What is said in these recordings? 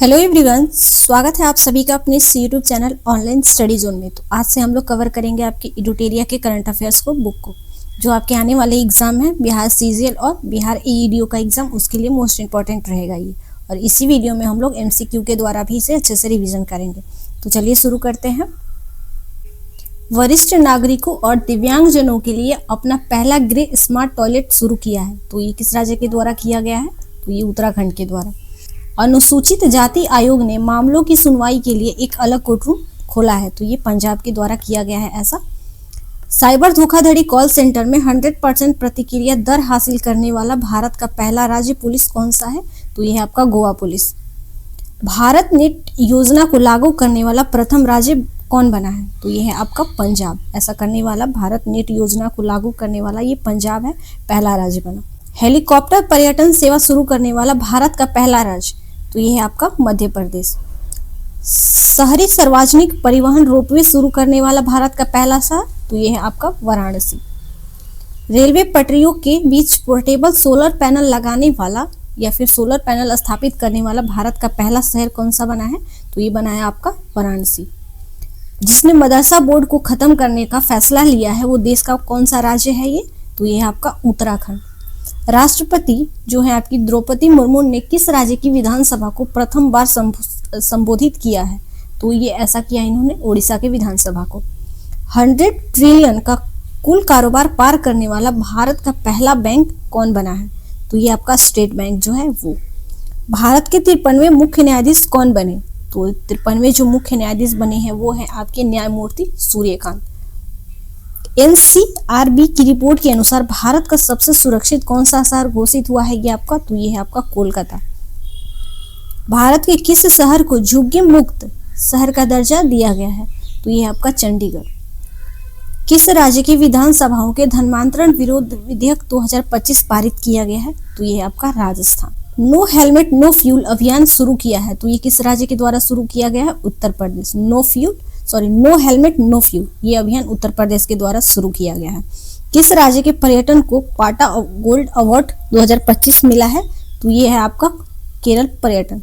Hello everyone, स्वागत है आप सभी का अपने YouTube channel online study zone में। तो आज से हम लोग कवर करेंगे आपके एडुटेरिया के करंट अफेयर्स को बुक को, जो आपके आने वाले एग्जाम है बिहार सीजीएल और बिहार एईडीओ का एग्जाम, उसके लिए मोस्ट इंपॉर्टेंट रहेगा ये। और इसी वीडियो में हम लोग एमसीक्यू के द्वारा भी इसे अच्छे से रिविजन करेंगे। तो चलिए शुरू करते हैं। वरिष्ठ नागरिकों और दिव्यांगजनों के लिए अपना पहला ग्रे स्मार्ट टॉयलेट शुरू किया है। तो ये किस राज्य के द्वारा किया गया है? तो ये उत्तराखंड के द्वारा। अनुसूचित जाति आयोग ने मामलों की सुनवाई के लिए एक अलग कोर्टरूम खोला है। तो ये पंजाब के द्वारा किया गया है ऐसा। साइबर धोखाधड़ी कॉल सेंटर में 100% प्रतिक्रिया दर हासिल करने वाला भारत का पहला राज्य पुलिस कौन सा है? तो ये है आपका गोवा पुलिस। भारत नेट योजना को लागू करने वाला प्रथम राज्य कौन बना है? तो ये है आपका पंजाब। ऐसा करने वाला, भारत नेट योजना को लागू करने वाला ये पंजाब है, पहला राज्य बना। हेलीकॉप्टर पर्यटन सेवा शुरू करने वाला भारत का पहला राज्य, तो ये है आपका मध्य प्रदेश। शहरी सार्वजनिक परिवहन रोपवे शुरू करने वाला भारत का पहला शहर, तो ये है आपका वाराणसी। रेलवे पटरियों के बीच पोर्टेबल सोलर पैनल लगाने वाला या फिर सोलर पैनल स्थापित करने वाला भारत का पहला शहर कौन सा बना है? तो ये बना है आपका वाराणसी। जिसने मदरसा बोर्ड को खत्म करने का फैसला लिया है वो देश का कौन सा राज्य है ये? तो ये है आपका उत्तराखंड। राष्ट्रपति जो है आपकी द्रौपदी मुर्मू ने किस राज्य की विधानसभा को प्रथम बार संबोधित किया है? तो ये ऐसा किया इन्होंने उड़ीसा के विधानसभा को। 100 ट्रिलियन का कुल कारोबार पार करने वाला भारत का पहला बैंक कौन बना है? तो ये आपका स्टेट बैंक जो है वो। भारत के 53वें मुख्य न्यायाधीश कौन बने? तो 53वें जो मुख्य न्यायाधीश बने हैं वो है आपके न्यायमूर्ति सूर्यकांत। एनसीआरबी की रिपोर्ट के अनुसार भारत का सबसे सुरक्षित कौन सा शहर घोषित हुआ है ये आपका? तो ये है आपका कोलकाता। भारत के किस शहर को झुग्गी मुक्त शहर का दर्जा दिया गया है? तो ये है आपका चंडीगढ़। किस राज्य की विधानसभाओं के धर्मांतरण विरोध विधेयक 2025 पारित किया गया है? तो ये है आपका Rajasthan. No helmet no fuel अभियान शुरू किया है, तो ये किस राज्य के द्वारा शुरू किया गया है? Uttar Pradesh. No helmet no fuel ये अभियान उत्तर प्रदेश के द्वारा शुरू किया गया है। किस राज्य के पर्यटन को पाटा गोल्ड अवार्ड 2025 मिला है? तो ये है आपका केरल पर्यटन।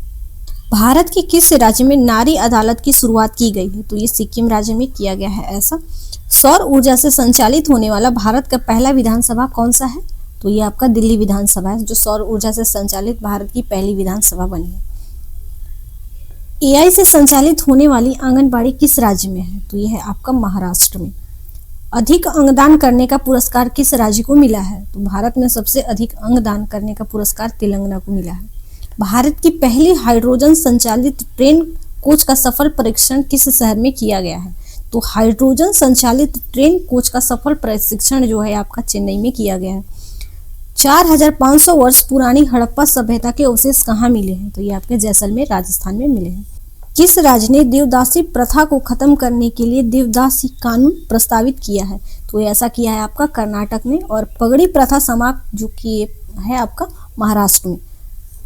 भारत के किस राज्य में नारी अदालत की शुरुआत की गई है? तो ये सिक्किम राज्य में किया गया है ऐसा। सौर ऊर्जा से संचालित होने वाला भारत का पहला विधानसभा कौन सा है? तो ये आपका दिल्ली विधानसभा है, जो सौर ऊर्जा से संचालित भारत की पहली विधानसभा बनी है। एआई से संचालित होने वाली आंगनबाड़ी किस राज्य में है? तो यह है आपका महाराष्ट्र में। अधिक अंगदान करने का पुरस्कार किस राज्य को मिला है? तो भारत में सबसे अधिक अंगदान करने का पुरस्कार तेलंगाना को मिला है। भारत की पहली हाइड्रोजन संचालित ट्रेन कोच का सफल परीक्षण किस शहर में किया गया है? तो हाइड्रोजन संचालित ट्रेन कोच का सफल प्रशिक्षण जो है आपका चेन्नई में किया गया है। 4500 वर्ष पुरानी हड़प्पा सभ्यता के अवशेष कहाँ मिले हैं? तो ये आपके जैसलमेर राजस्थान में मिले हैं। किस राज्य ने देवदासी प्रथा को खत्म करने के लिए देवदासी कानून प्रस्तावित किया है? तो ऐसा किया है आपका कर्नाटक ने। और पगड़ी प्रथा समाप्त जो कि है आपका महाराष्ट्र में।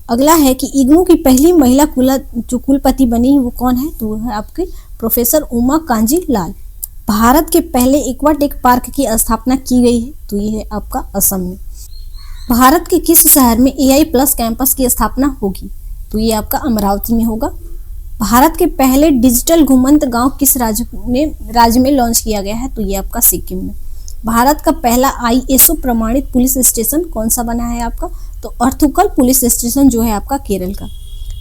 अगला है कि इग्नू की पहली महिला जो कुलपति बनी वो कौन है? तो वो है आपके प्रोफेसर उमा कांजी लाल। भारत के पहले एक्वाटिक पार्क की स्थापना की गई है, तो ये है आपका असम में। भारत के किस शहर में AI प्लस कैंपस की स्थापना होगी? तो ये आपका अमरावती में होगा। भारत के पहले डिजिटल घुमंत गांव किस राज्य में लॉन्च किया गया है? तो ये आपका सिक्किम में। भारत का पहला ISO प्रमाणित पुलिस स्टेशन कौन सा बना है आपका? तो अर्थुकल पुलिस स्टेशन जो है आपका केरल का।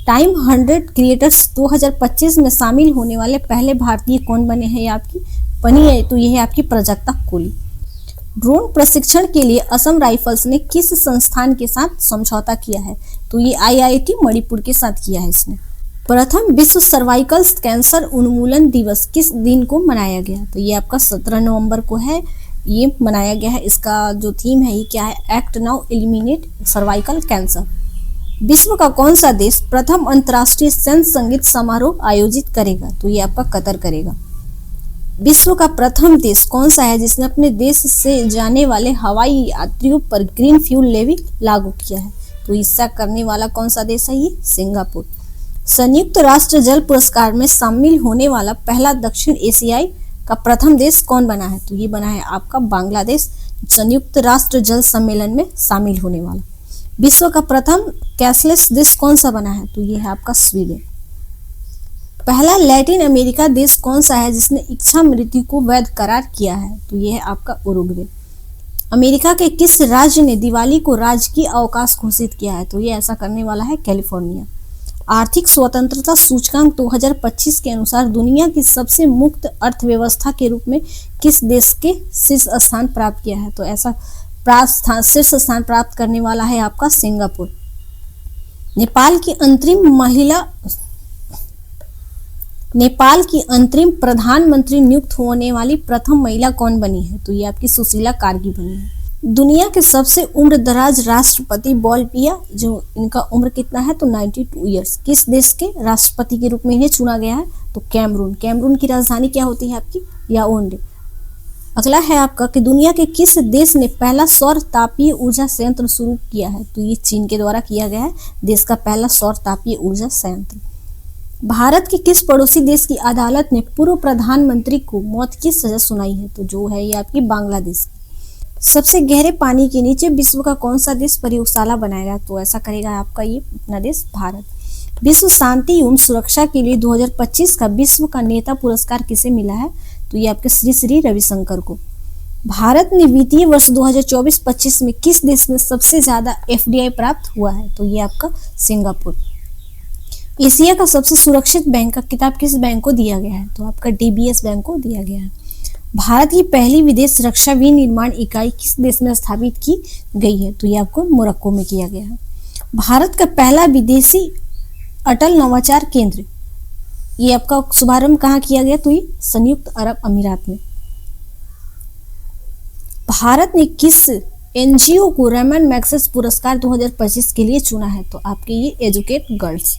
टाइम 100 क्रिएटर्स 2025 में शामिल होने वाले पहले भारतीय कौन बने हैं? आपकी बनी है, तो ये है आपकी प्राजक्ता कोली। ड्रोन प्रशिक्षण के लिए असम राइफल्स ने किस संस्थान के साथ समझौता किया है? तो ये IIT मणिपुर के साथ किया है इसने। प्रथम विश्व सर्वाइकल कैंसर उन्मूलन दिवस किस दिन को मनाया गया? तो ये आपका 17 नवंबर को है, ये मनाया गया है। इसका जो थीम है ये क्या है? Act now eliminate cervical cancer. विश्व का कौन सा देश प्रथम अंतर्राष्ट्रीय सैन्य संगीत समारोह आयोजित करेगा? तो ये आपका कतर करेगा। विश्व का प्रथम देश कौन सा है जिसने अपने देश से जाने वाले हवाई यात्रियों पर ग्रीन फ्यूल लेवी लागू किया है? तो ऐसा करने वाला कौन सा देश है? ये सिंगापुर। संयुक्त राष्ट्र जल पुरस्कार में शामिल होने वाला पहला दक्षिण एशियाई का प्रथम देश कौन बना है? तो ये बना है आपका बांग्लादेश, संयुक्त राष्ट्र जल सम्मेलन में शामिल होने वाला। विश्व का प्रथम कैशलेस देश कौन सा बना है? तो ये है आपका स्वीडन। पहला लैटिन अमेरिका देश कौन सा है जिसने इच्छा मृत्यु को वैध करार किया है? तो ये है आपका उरुग्वे। अमेरिका के किस राज्य ने दिवाली को राजकीय अवकाश घोषित किया है? तो ये ऐसा करने वाला है कैलिफोर्निया। आर्थिक स्वतंत्रता सूचकांक 2025 के अनुसार दुनिया की सबसे मुक्त अर्थव्यवस्था के रूप में किस देश के शीर्ष स्थान प्राप्त किया है? तो ऐसा शीर्ष स्थान प्राप्त करने वाला है आपका सिंगापुर। नेपाल की अंतरिम प्रधानमंत्री नियुक्त होने वाली प्रथम महिला कौन बनी है? तो ये आपकी सुशीला कार्की बनी है। दुनिया के सबसे उम्र दराज राष्ट्रपति बॉलपिया, जो इनका उम्र कितना है? तो 92 ईयर्स। किस देश के राष्ट्रपति के रूप में इन्हें चुना गया है? तो कैमरून। कैमरून की राजधानी क्या होती है आपकी? याओंडे। अगला है आपका कि दुनिया के किस देश ने पहला सौर तापीय ऊर्जा संयंत्र शुरू किया है? तो ये चीन के द्वारा किया गया है देश का पहला सौर तापीय ऊर्जा संयंत्र। भारत के किस पड़ोसी देश की अदालत ने पूर्व प्रधानमंत्री को मौत की सजा सुनाई है? तो जो है ये आपकी बांग्लादेश। सबसे गहरे पानी के नीचे विश्व का कौन सा देश प्रयोगशाला बनाएगा? तो ऐसा करेगा आपका ये अपना देश भारत। विश्व शांति एवं सुरक्षा के लिए 2025 का विश्व का नेता पुरस्कार किसे मिला है? तो ये आपके श्री श्री रविशंकर को। भारत ने वित्तीय वर्ष 2024-25 में किस देश में सबसे ज्यादा एफडीआई प्राप्त हुआ है? तो ये आपका सिंगापुर। एशिया का सबसे सुरक्षित बैंक का किताब किस बैंक को दिया गया है? तो आपका डीबीएस बैंक को दिया गया है। भारत की पहली विदेश रक्षा विनिर्माण इकाई किस देश में स्थापित की गई है? तो ये आपको मोरक्को में किया गया है। भारत का पहला विदेशी अटल नवाचार केंद्र, ये आपका शुभारंभ कहाँ किया गया? तो ये संयुक्त अरब अमीरात में। भारत ने किस एनजीओ को रेमन मैग्सेसे पुरस्कार 2025 के लिए चुना है? तो आपके ये एजुकेट गर्ल्स।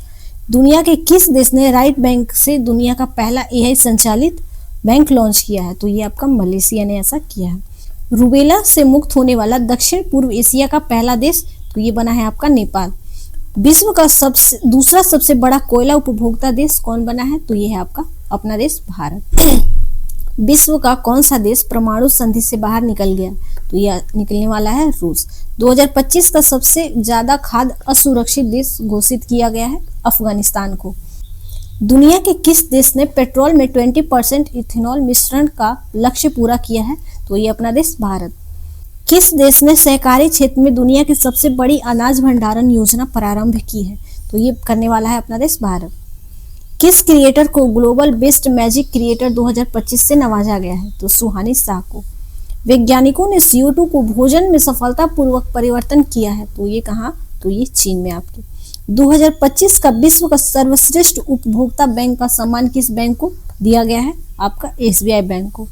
दुनिया के किस देश ने राइट बैंक से दुनिया का पहला एआई संचालित बैंक लॉन्च किया है? तो ये आपका मलेशिया ने ऐसा किया है। रूबेला से मुक्त होने वाला दक्षिण पूर्व एशिया का पहला देश, तो ये बना है आपका नेपाल। विश्व का दूसरा सबसे बड़ा कोयला उपभोक्ता देश कौन बना है? तो ये है आपका अपना देश भारत। विश्व का कौन सा देश परमाणु संधि से बाहर निकल गया? तो यह निकलने वाला है रूस। 2025 का सबसे ज्यादा खाद्य असुरक्षित देश घोषित किया गया है अफगानिस्तान को। दुनिया के किस देश ने पेट्रोल में 20% इथेनॉल मिश्रण का लक्ष्य पूरा किया है? तो ये अपना देश भारत। किस देश ने सहकारी क्षेत्र में दुनिया की सबसे बड़ी अनाज भंडारण योजना प्रारंभ की है? तो ये करने वाला है अपना देश भारत। किस क्रिएटर को ग्लोबल बेस्ट मैजिक क्रिएटर 2025 से नवाजा गया है? तो सुहानी शाह को। वैज्ञानिकों ने CO2 को भोजन में सफलतापूर्वक परिवर्तन किया है, तो ये कहाँ? तो ये चीन में आपके। 2025 का विश्व का सर्वश्रेष्ठ उपभोक्ता बैंक का सम्मान किस बैंक को दिया गया है? आपका SBI बैंक को।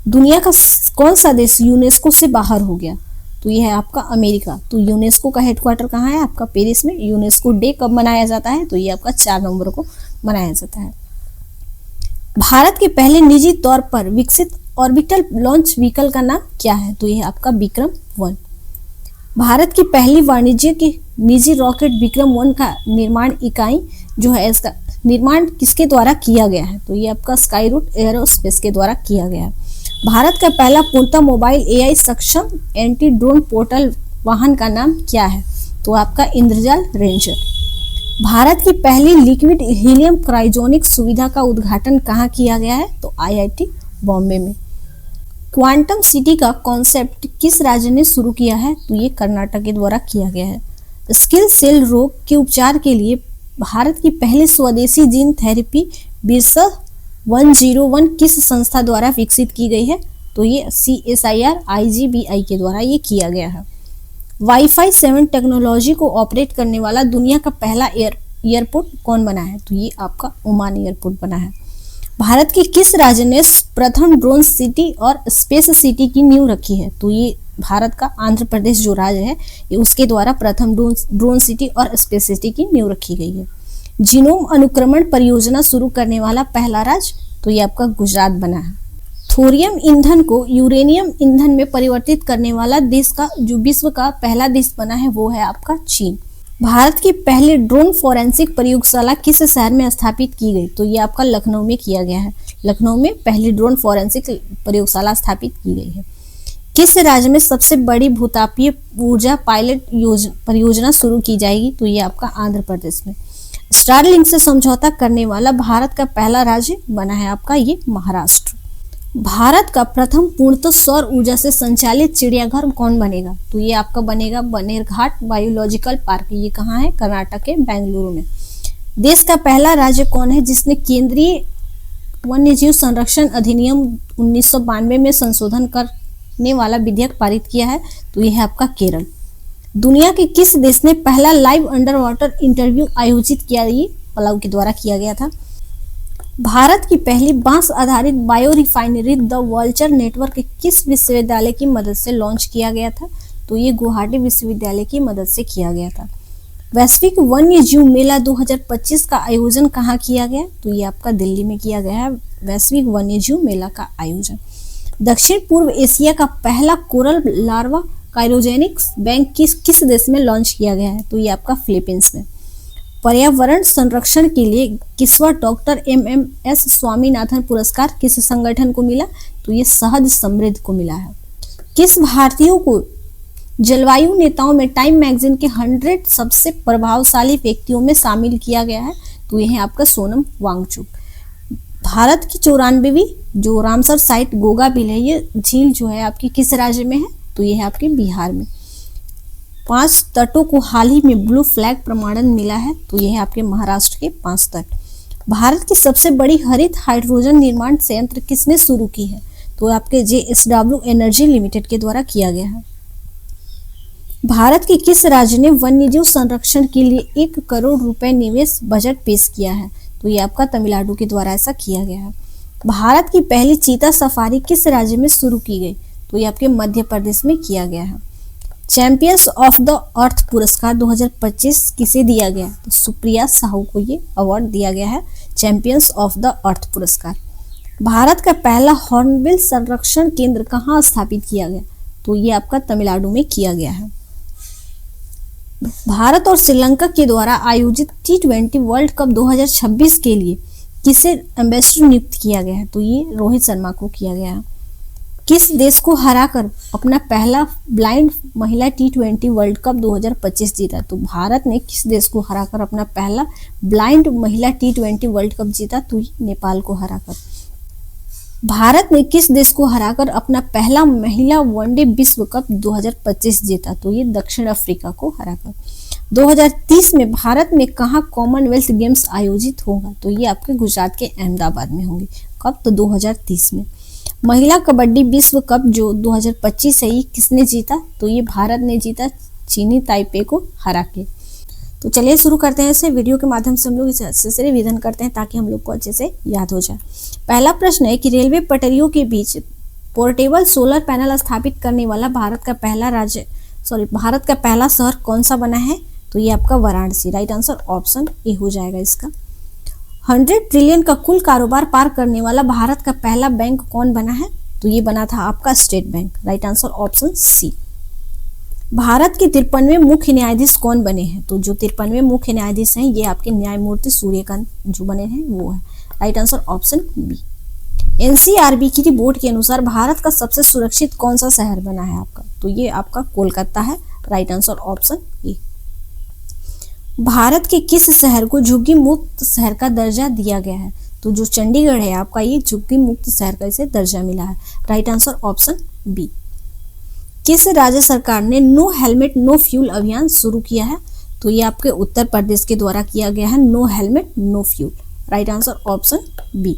दुनिया का कौन सा देश यूनेस्को से बाहर हो गया? तो यह है आपका अमेरिका। तो यूनेस्को का हेडक्वार्टर कहाँ है? आपका पेरिस में। यूनेस्को डे कब मनाया जाता है? तो ये आपका 4 नवंबर को मनाया जाता है। भारत के पहले निजी तौर पर विकसित ऑर्बिटल लॉन्च व्हीकल का नाम क्या है? तो यह आपका विक्रम-1। भारत की पहली वाणिज्य की निजी रॉकेट विक्रम-1 का निर्माण इकाई जो है, इसका निर्माण किसके द्वारा किया गया है? तो ये आपका स्काईरूट एरोस्पेस के द्वारा किया गया है। भारत का पहला पूर्णतः मोबाइल AI सक्षम एंटी ड्रोन पोर्टल वाहन का नाम क्या है? तो आपका इंद्रजाल रेंजर। भारत की पहली लिक्विड हीलियम क्रायोजेनिक सुविधा का उद्घाटन कहाँ किया गया है? तो IIT बॉम्बे में। क्वांटम सिटी का कॉन्सेप्ट किस राज्य ने शुरू किया है? तो ये कर्नाटक के द्वारा किया गया है। स्किल सेल रोग के उपचार के लिए भारत की पहली स्वदेशी जीन थेरेपी बिरसा 101 किस संस्था द्वारा विकसित की गई है? तो ये CSIR IGBI के द्वारा ये किया गया है। वाईफाई 7 टेक्नोलॉजी को ऑपरेट करने वाला दुनिया का पहला एयरपोर्ट कौन बना है? तो ये आपका ओमान एयरपोर्ट बना है। भारत के किस राज्य ने प्रथम ड्रोन सिटी और स्पेस सिटी की नींव रखी है? तो ये भारत का आंध्र प्रदेश जो राज्य है, ये उसके द्वारा प्रथम ड्रोन सिटी और स्पेस सिटी की नींव रखी गई है। जीनोम अनुक्रमण परियोजना शुरू करने वाला पहला राज्य, तो ये आपका गुजरात बना है। थोरियम ईंधन को यूरेनियम ईंधन में परिवर्तित करने वाला देश का जो विश्व का पहला देश बना है वो है आपका चीन। भारत की पहली ड्रोन फोरेंसिक प्रयोगशाला किस शहर में स्थापित की गई? तो ये आपका लखनऊ में किया गया है। लखनऊ में पहली ड्रोन फोरेंसिक प्रयोगशाला स्थापित की गई है। किस राज्य में सबसे बड़ी भूतापीय ऊर्जा पायलट परियोजना शुरू की जाएगी? तो ये आपका आंध्र प्रदेश में। स्टारलिंक से समझौता करने वाला भारत का पहला राज्य बना है आपका ये महाराष्ट्र। भारत का प्रथम पूर्णतः सौर ऊर्जा से संचालित चिड़ियाघर कौन बनेगा? तो ये आपका बनेगा बनेरघाट बायोलॉजिकल पार्क। ये कहाँ है? कर्नाटक के बेंगलुरु में। देश का पहला राज्य कौन है जिसने केंद्रीय वन्यजीव संरक्षण अधिनियम 1992 में संशोधन करने वाला विधेयक पारित किया है? तो यह है आपका केरल। दुनिया के किस देश ने पहला लाइव अंडर वाटर इंटरव्यू आयोजित किया? ये पलाऊ के द्वारा किया गया था। भारत की पहली बांस आधारित bio refinery the vulture network किस विश्वविद्यालय की मदद से लॉन्च किया गया था? तो ये गुवाहाटी विश्वविद्यालय की मदद से किया गया था। वैश्विक वन्य जीव मेला 2025 का आयोजन कहाँ किया गया? तो ये आपका दिल्ली में किया गया है वैश्विक वन्य जीव मेला का आयोजन। दक्षिण पूर्व एशिया का पहला कोरल लार्वा क्रायोजेनिक्स बैंक किस देश में लॉन्च किया गया है? तो ये आपका फिलीपींस में। पर्यावरण संरक्षण के लिए किसवा डॉक्टर MMS स्वामीनाथन पुरस्कार किस संगठन को मिला? तो ये सहज समृद्ध को मिला है। किस भारतीयों को जलवायु नेताओं में टाइम मैगजीन के 100 सबसे प्रभावशाली व्यक्तियों में शामिल किया गया है? तो यह है आपका सोनम वांगचुक। भारत की 94वीं जो रामसर साइट गोगाबिल है, ये झील जो है आपकी किस राज्य में है? तो यह है आपके बिहार में। 5 तटों को हाल ही में ब्लू फ्लैग प्रमाणन मिला है? तो यह है आपके महाराष्ट्र के 5 तट। भारत की सबसे बड़ी हरित हाइड्रोजन निर्माण संयंत्र किसने शुरू की है? तो आपके JSW एनर्जी लिमिटेड के द्वारा किया गया है। भारत के किस राज्य ने वन्यजीव संरक्षण के लिए 1 करोड़ रुपए निवेश बजट पेश किया है? तो ये आपका तमिलनाडु के द्वारा ऐसा किया गया है। भारत की पहली चीता सफारी किस राज्य में शुरू की गई? तो ये आपके मध्य प्रदेश में किया गया है। चैंपियंस ऑफ द अर्थ पुरस्कार 2025 किसे दिया गया? तो सुप्रिया साहू को ये अवार्ड दिया गया है चैंपियंस ऑफ द अर्थ पुरस्कार। भारत का पहला हॉर्नबिल संरक्षण केंद्र कहाँ स्थापित किया गया? तो ये आपका तमिलनाडु में किया गया है। भारत और श्रीलंका के द्वारा आयोजित T20 वर्ल्ड कप 2026 के लिए किसे एम्बेसडर नियुक्त किया गया है? तो ये रोहित शर्मा को किया गया है। किस देश को हराकर अपना पहला ब्लाइंड महिला T20 वर्ल्ड कप 2025 जीता? तो भारत ने किस देश को हराकर अपना पहला ब्लाइंड महिला T20 वर्ल्ड कप जीता? तो नेपाल को हराकर। भारत ने किस देश को हराकर अपना पहला महिला वनडे विश्व कप 2025 जीता? तो ये दक्षिण अफ्रीका को हराकर। 2030 में भारत में कहाँ कॉमनवेल्थ गेम्स आयोजित होगा? तो ये आपके गुजरात के अहमदाबाद में होंगे। कब? तो 2030 में। महिला कबड्डी विश्व कप जो 2025 है, ये किसने जीता? तो ये भारत ने जीता चीनी ताइपे को हरा के। तो चलिए शुरू करते हैं इसे। वीडियो के माध्यम से हम लोग इसे अच्छे से रिवीजन करते हैं ताकि हम लोग को अच्छे से याद हो जाए। पहला प्रश्न है कि रेलवे पटरियों के बीच पोर्टेबल सोलर पैनल स्थापित करने वाला भारत का पहला शहर कौन सा बना है? तो ये आपका वाराणसी। राइट आंसर ऑप्शन ए हो जाएगा इसका। 100 ट्रिलियन का कुल कारोबार पार करने वाला भारत का पहला बैंक कौन बना है? तो ये बना था आपका state bank. Right answer option C. Bharat के 53वें मुख्य न्यायाधीश कौन बने हैं? तो जो 53वें मुख्य न्यायाधीश हैं ये आपके न्यायमूर्ति सूर्यकांत जो बने हैं वो है। Right answer option B. NCRB की रिपोर्ट के अनुसार भारत का सबसे सुरक्षित कौन सा शहर बना है आपका? तो ये आपका कोलकाता है। Right answer option A. Bharat के किस शहर को झुग्गी मुक्त शहर का दर्जा दिया गया है? तो जो चंडीगढ़ है आपका, ये झुग्गी मुक्त शहर का इसे दर्जा मिला है। Right answer option B. किस राज्य सरकार ने नो हेलमेट नो फ्यूल अभियान शुरू किया है? तो ये आपके उत्तर प्रदेश के द्वारा किया गया है no helmet no fuel. Right answer option B.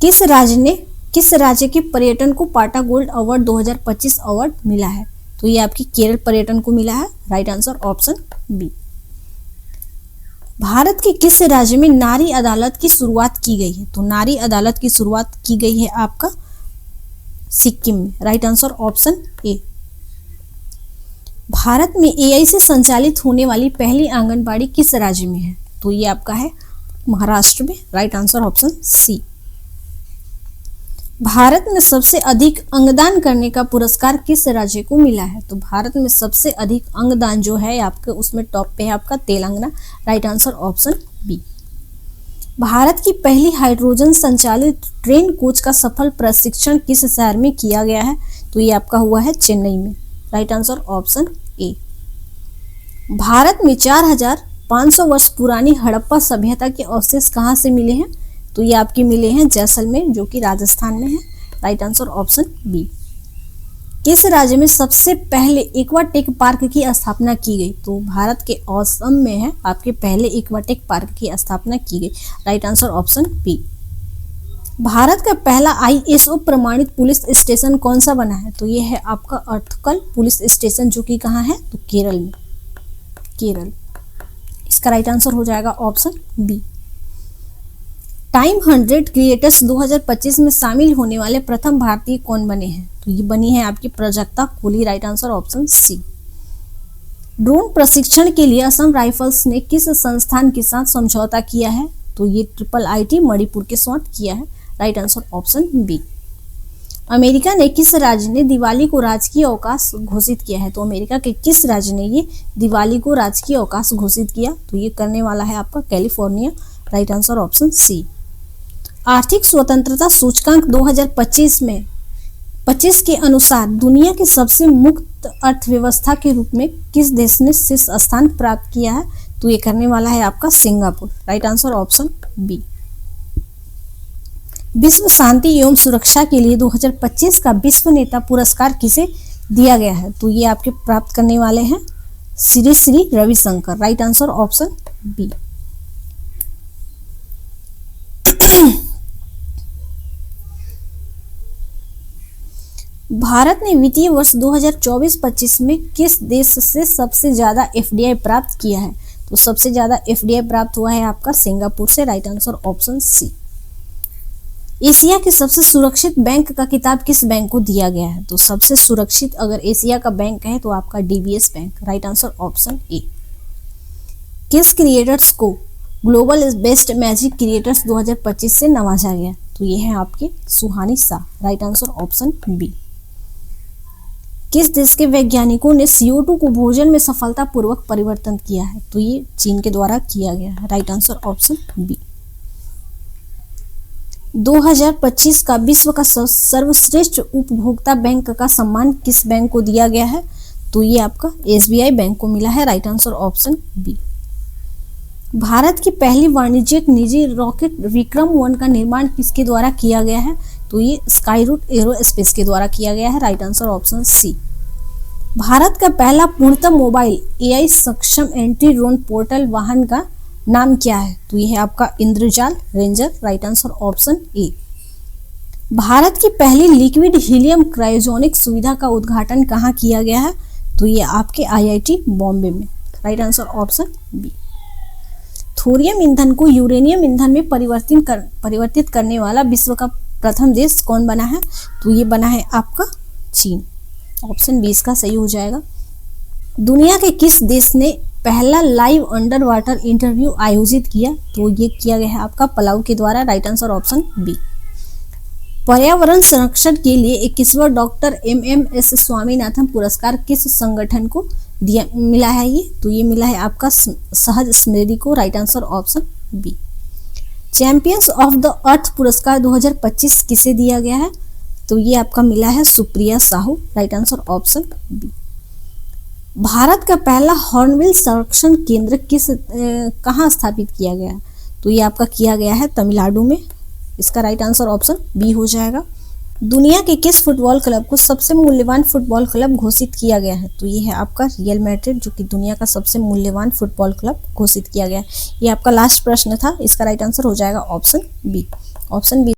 किस राज्य के पर्यटन को पाटा गोल्ड अवार्ड 2025 अवार्ड मिला है? तो ये आपकी केरल पर्यटन को मिला है। Right answer option B. Bharat के किस राज्य में नारी अदालत की शुरुआत की गई है? तो नारी अदालत की शुरुआत की गई है आपका सिक्किम में। Right answer option A. Bharat में AI से संचालित होने वाली पहली आंगनबाड़ी किस राज्य में है? तो ये आपका है महाराष्ट्र में। Right answer option C. Bharat में सबसे अधिक अंगदान करने का पुरस्कार किस राज्य को मिला है? तो भारत में सबसे अधिक अंगदान जो है आपके उसमें टॉप पे है आपका Telangana. Right answer option B. Bharat की पहली हाइड्रोजन संचालित ट्रेन कोच का सफल प्रशिक्षण किस शहर में किया गया है? तो ये आपका हुआ है चेन्नई में। Right answer option A. Bharat में 4000 500 वर्ष पुरानी हड़प्पा सभ्यता के अवशेष कहाँ से मिले हैं? तो ये आपके मिले हैं जैसलमेर, जो कि राजस्थान में है। Right answer option B. किस राज्य में सबसे पहले एक्वाटेक पार्क की स्थापना की गई? तो भारत के असम में है आपके पहले एक्वाटेक पार्क की स्थापना की गई। Right answer option B. Bharat का पहला ISO प्रमाणित पुलिस स्टेशन कौन सा बना है? तो ये है आपका अर्थकल पुलिस स्टेशन, जो कि कहाँ है? तो केरल में, केरल। इसका राइट आंसर हो जाएगा ऑप्शन बी। टाइम 100 क्रिएटर्स 2025 में शामिल होने वाले प्रथम भारतीय कौन बने हैं? तो ये बनी है आपकी Prajakta Kohli. Right answer option C. Drone प्रशिक्षण के लिए असम राइफल्स ने किस संस्थान के साथ समझौता किया है? तो ये IIIT मणिपुर के साथ किया है। Right answer option B. America ने किस राज्य ने दिवाली को राजकीय अवकाश घोषित किया है? तो अमेरिका के किस राज्य ने ये दिवाली को राजकीय अवकाश घोषित किया? तो ये करने वाला है आपका California. Right answer option C. आर्थिक स्वतंत्रता सूचकांक 2025 के अनुसार दुनिया की सबसे मुक्त अर्थव्यवस्था के रूप में किस देश ने शीर्ष स्थान प्राप्त किया है? तो ये करने वाला है आपका Singapore. Right answer option B. विश्व शांति एवं सुरक्षा के लिए 2025 का विश्व नेता पुरस्कार किसे दिया गया है? तो ये आपके प्राप्त करने वाले हैं Shri Shri Ravishankar. Right answer option B. Bharat ने वित्तीय वर्ष 2024-25 में किस देश से सबसे ज्यादा FDI प्राप्त किया है? तो सबसे ज्यादा FDI प्राप्त हुआ है आपका सिंगापुर से। Right answer option C. Asia के सबसे सुरक्षित बैंक का खिताब किस बैंक को दिया गया है? तो सबसे सुरक्षित अगर एशिया का बैंक है तो आपका DBS bank. Right answer option ए। किस क्रिएटर्स को ग्लोबल बेस्ट मैजिक क्रिएटर्स 2025 से नवाजा गया? तो ये है आपके Suhani Shah. Right answer option B. किस देश के वैज्ञानिकों ने CO2 को भोजन में सफलतापूर्वक परिवर्तन किया है? तो ये चीन के द्वारा किया गया है। Right answer option B. 2025 का विश्व का सर्वश्रेष्ठ उपभोक्ता बैंक का सम्मान किस बैंक को दिया गया है? तो ये आपका SBI बैंक को मिला है। Right answer option B. Bharat की पहली वाणिज्यिक निजी रॉकेट विक्रम-1 का निर्माण किसके द्वारा किया गया है? तो ये स्काईरूट एरोस्पेस के द्वारा किया गया है। Right answer option C. भारत का पहला पूर्णतः मोबाइल AI सक्षम एंटी ड्रोन पोर्टल वाहन का नाम क्या है? तो ये है आपका Indrajaal ranger. Right answer option A. भारत की पहली लिक्विड हीलियम क्रायोजेनिक सुविधा का उद्घाटन कहाँ किया गया है? तो ये आपके IIT बॉम्बे में। Right answer option B. Thorium ईंधन को यूरेनियम ईंधन में परिवर्तित करने वाला विश्व का प्रथम देश कौन बना है? तो ये बना है आपका चीन। ऑप्शन बी इसका सही हो जाएगा। दुनिया के किस देश ने पहला लाइव अंडर वाटर इंटरव्यू आयोजित किया? तो ये किया गया है आपका पलाऊ के द्वारा। Right answer option B. पर्यावरण संरक्षण के लिए 21वां डॉक्टर MMS स्वामीनाथन पुरस्कार किस संगठन को मिला है? ये तो ये मिला है आपका सहज स्मृति को। Right answer option B. Champions of the earth पुरस्कार 2025 किसे दिया गया है? तो ये आपका मिला है Supriya Sahu. Right answer option B. Bharat का पहला हॉर्नबिल संरक्षण केंद्र कहाँ स्थापित किया गया? तो ये आपका किया गया है तमिलनाडु में। इसका राइट आंसर ऑप्शन बी हो जाएगा। दुनिया के किस फुटबॉल क्लब को सबसे मूल्यवान फुटबॉल क्लब घोषित किया गया है? तो ये है आपका रियल मैड्रिड, जो कि दुनिया का सबसे मूल्यवान फुटबॉल क्लब घोषित किया गया है। ये आपका लास्ट प्रश्न था। इसका राइट आंसर हो जाएगा ऑप्शन बी। Option B.